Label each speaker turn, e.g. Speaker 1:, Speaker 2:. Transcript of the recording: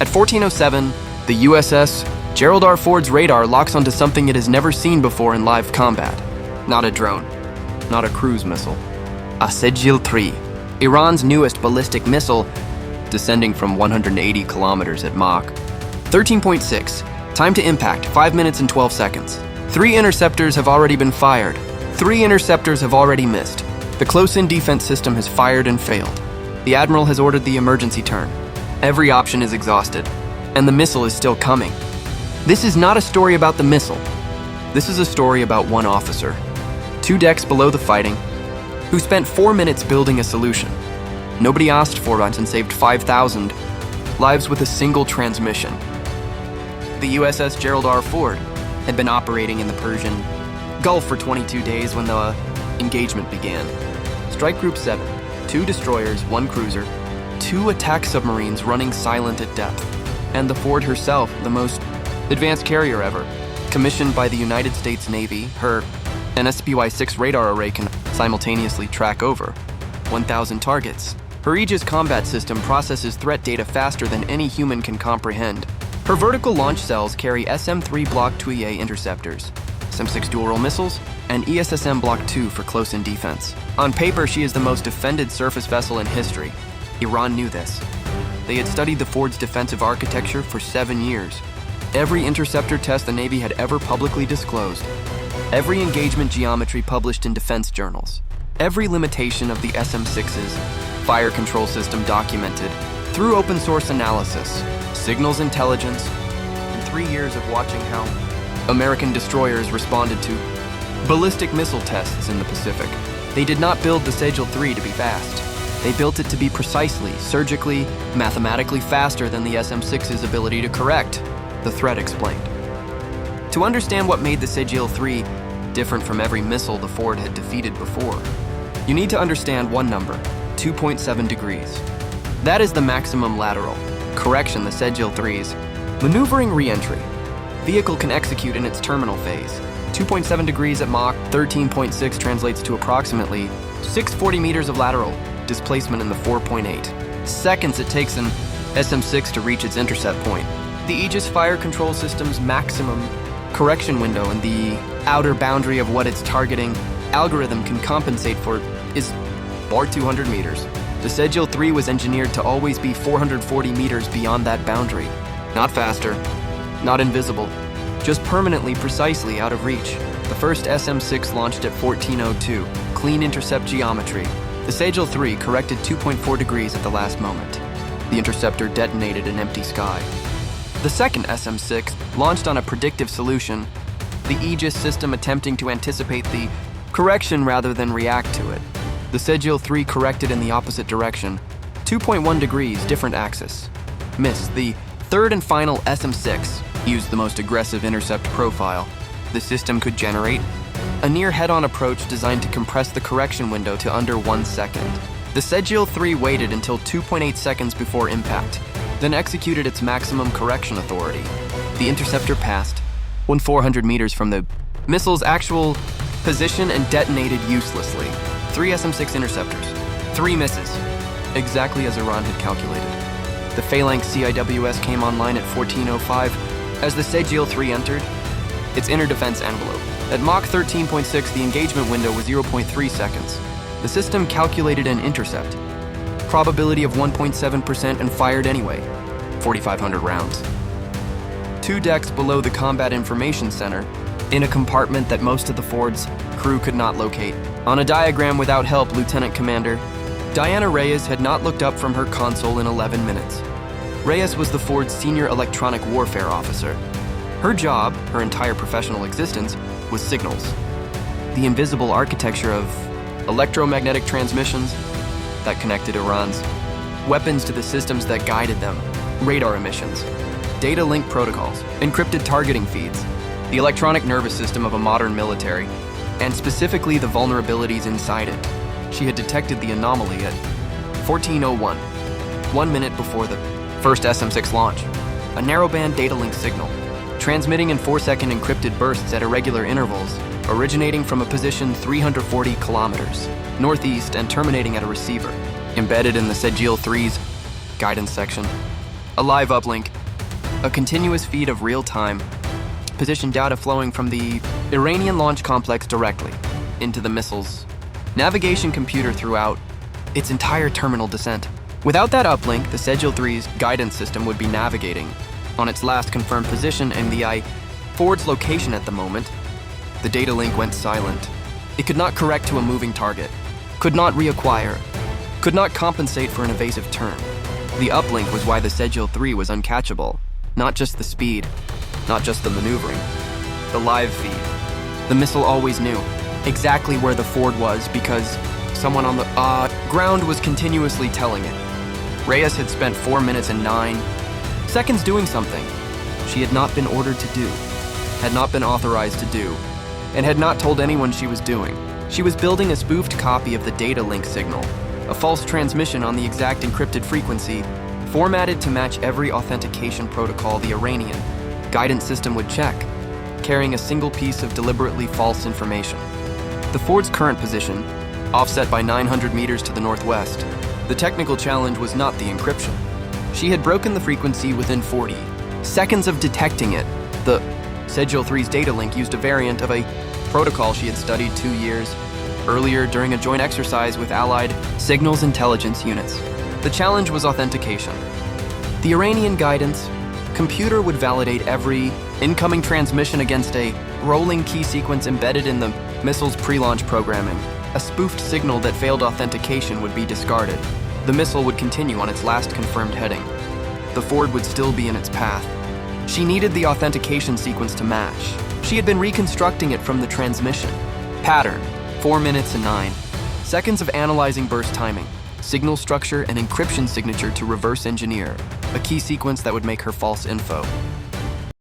Speaker 1: At 14:07, the USS Gerald R. Ford's radar locks onto something it has never seen before in live combat. Not a drone, not a cruise missile. A Sejil-3, Iran's newest ballistic missile, descending from 180 kilometers at Mach 13.6. Time to impact, 5 minutes and 12 seconds. 3 interceptors have already been fired. 3 interceptors have already missed. The close-in defense system has fired and failed. The Admiral has ordered the emergency turn. Every option is exhausted, and the missile is still coming. This is not a story about the missile. This is a story about one officer, 2 decks below the fighting, who spent 4 minutes building a solution. Nobody asked for it and saved 5,000 lives with a single transmission. The USS Gerald R. Ford had been operating in the Persian Gulf for 22 days when the engagement began. Strike Group 7, 2 destroyers, 1 cruiser, 2 attack submarines running silent at depth, and the Ford herself, the most advanced carrier ever. Commissioned by the United States Navy, her NSPY-6 radar array can simultaneously track over 1,000 targets. Her Aegis combat system processes threat data faster than any human can comprehend. Her vertical launch cells carry SM-3 Block 2A interceptors, SM-6 dual-role missiles, and ESSM Block 2 for close-in defense. On paper, she is the most defended surface vessel in history. Iran knew this. They had studied the Ford's defensive architecture for 7 years. Every interceptor test the Navy had ever publicly disclosed. Every engagement geometry published in defense journals. Every limitation of the SM-6's fire control system documented through open source analysis, signals intelligence, and 3 years of watching how American destroyers responded to ballistic missile tests in the Pacific. They did not build the Sejil-3 to be fast. They built it to be precisely, surgically, mathematically faster than the SM-6's ability to correct, the threat explained. To understand what made the Sejil-3 different from every missile the Ford had defeated before, you need to understand one number, 2.7 degrees. That is the maximum lateral correction the Sejil-3's maneuvering re-entry vehicle can execute in its terminal phase. 2.7 degrees at Mach 13.6 translates to approximately 640 meters of lateral displacement in the 4.8 seconds it takes an SM-6 to reach its intercept point. The Aegis fire control system's maximum correction window and the outer boundary of what its targeting algorithm can compensate for is bar 200 meters. The Sejil-3 was engineered to always be 440 meters beyond that boundary. Not faster, not invisible, just permanently precisely out of reach. The first SM-6 launched at 1402, clean intercept geometry. The Sejil-3 corrected 2.4 degrees at the last moment. The interceptor detonated in empty sky. The second SM-6 launched on a predictive solution, the Aegis system attempting to anticipate the correction rather than react to it. The Sejil-3 corrected in the opposite direction, 2.1 degrees, different axis. Missed. The third and final SM-6 used the most aggressive intercept profile. The system could generate a near head-on approach designed to compress the correction window to under 1 second. The Sejil-3 waited until 2.8 seconds before impact, then executed its maximum correction authority. The interceptor passed 400 meters from the missile's actual position and detonated uselessly. 3 SM-6 interceptors, 3 misses, exactly as Iran had calculated. The Phalanx CIWS came online at 14:05 as the Sejil-3 entered its inner defense envelope. At Mach 13.6, the engagement window was 0.3 seconds. The system calculated an intercept, probability of 1.7% and fired anyway, 4,500 rounds. 2 decks below the Combat Information Center, in a compartment that most of the Ford's crew could not locate. On a diagram without help, Lieutenant Commander Diana Reyes had not looked up from her console in 11 minutes. Reyes was the Ford's senior electronic warfare officer. Her job, her entire professional existence, was signals. The invisible architecture of electromagnetic transmissions that connected Iran's weapons to the systems that guided them, radar emissions, data link protocols, encrypted targeting feeds, the electronic nervous system of a modern military, and specifically the vulnerabilities inside it. She had detected the anomaly at 14:01, 1 minute before the first SM-6 launch. A narrowband data link signal, transmitting in 4-second encrypted bursts at irregular intervals, originating from a position 340 kilometers northeast and terminating at a receiver, embedded in the Sejil-3's guidance section. A live uplink, a continuous feed of real-time, position data flowing from the Iranian launch complex directly into the missile's navigation computer throughout its entire terminal descent. Without that uplink, the Sejil-3's guidance system would be navigating on its last confirmed position and the I-Ford's location at the moment. The data link went silent. It could not correct to a moving target, could not reacquire, could not compensate for an evasive turn. The uplink was why the Sejil-3 was uncatchable. Not just the speed, not just the maneuvering, the live feed. The missile always knew exactly where the Ford was because someone on the ground was continuously telling it. Reyes had spent 4 minutes and 9 seconds doing something she had not been ordered to do, had not been authorized to do, and had not told anyone she was doing. She was building a spoofed copy of the data link signal, a false transmission on the exact encrypted frequency, formatted to match every authentication protocol the Iranian guidance system would check, carrying a single piece of deliberately false information. The Ford's current position, offset by 900 meters to the northwest, the technical challenge was not the encryption. She had broken the frequency within 40 seconds of detecting it. The Sejil-3's data link used a variant of a protocol she had studied 2 years earlier during a joint exercise with Allied signals intelligence units. The challenge was authentication. The Iranian guidance computer would validate every incoming transmission against a rolling key sequence embedded in the missile's pre-launch programming. A spoofed signal that failed authentication would be discarded. The missile would continue on its last confirmed heading. The Ford would still be in its path. She needed the authentication sequence to match. She had been reconstructing it from the transmission. Pattern, 4 minutes and 9 seconds of analyzing burst timing, signal structure, and encryption signature to reverse engineer a key sequence that would make her false info.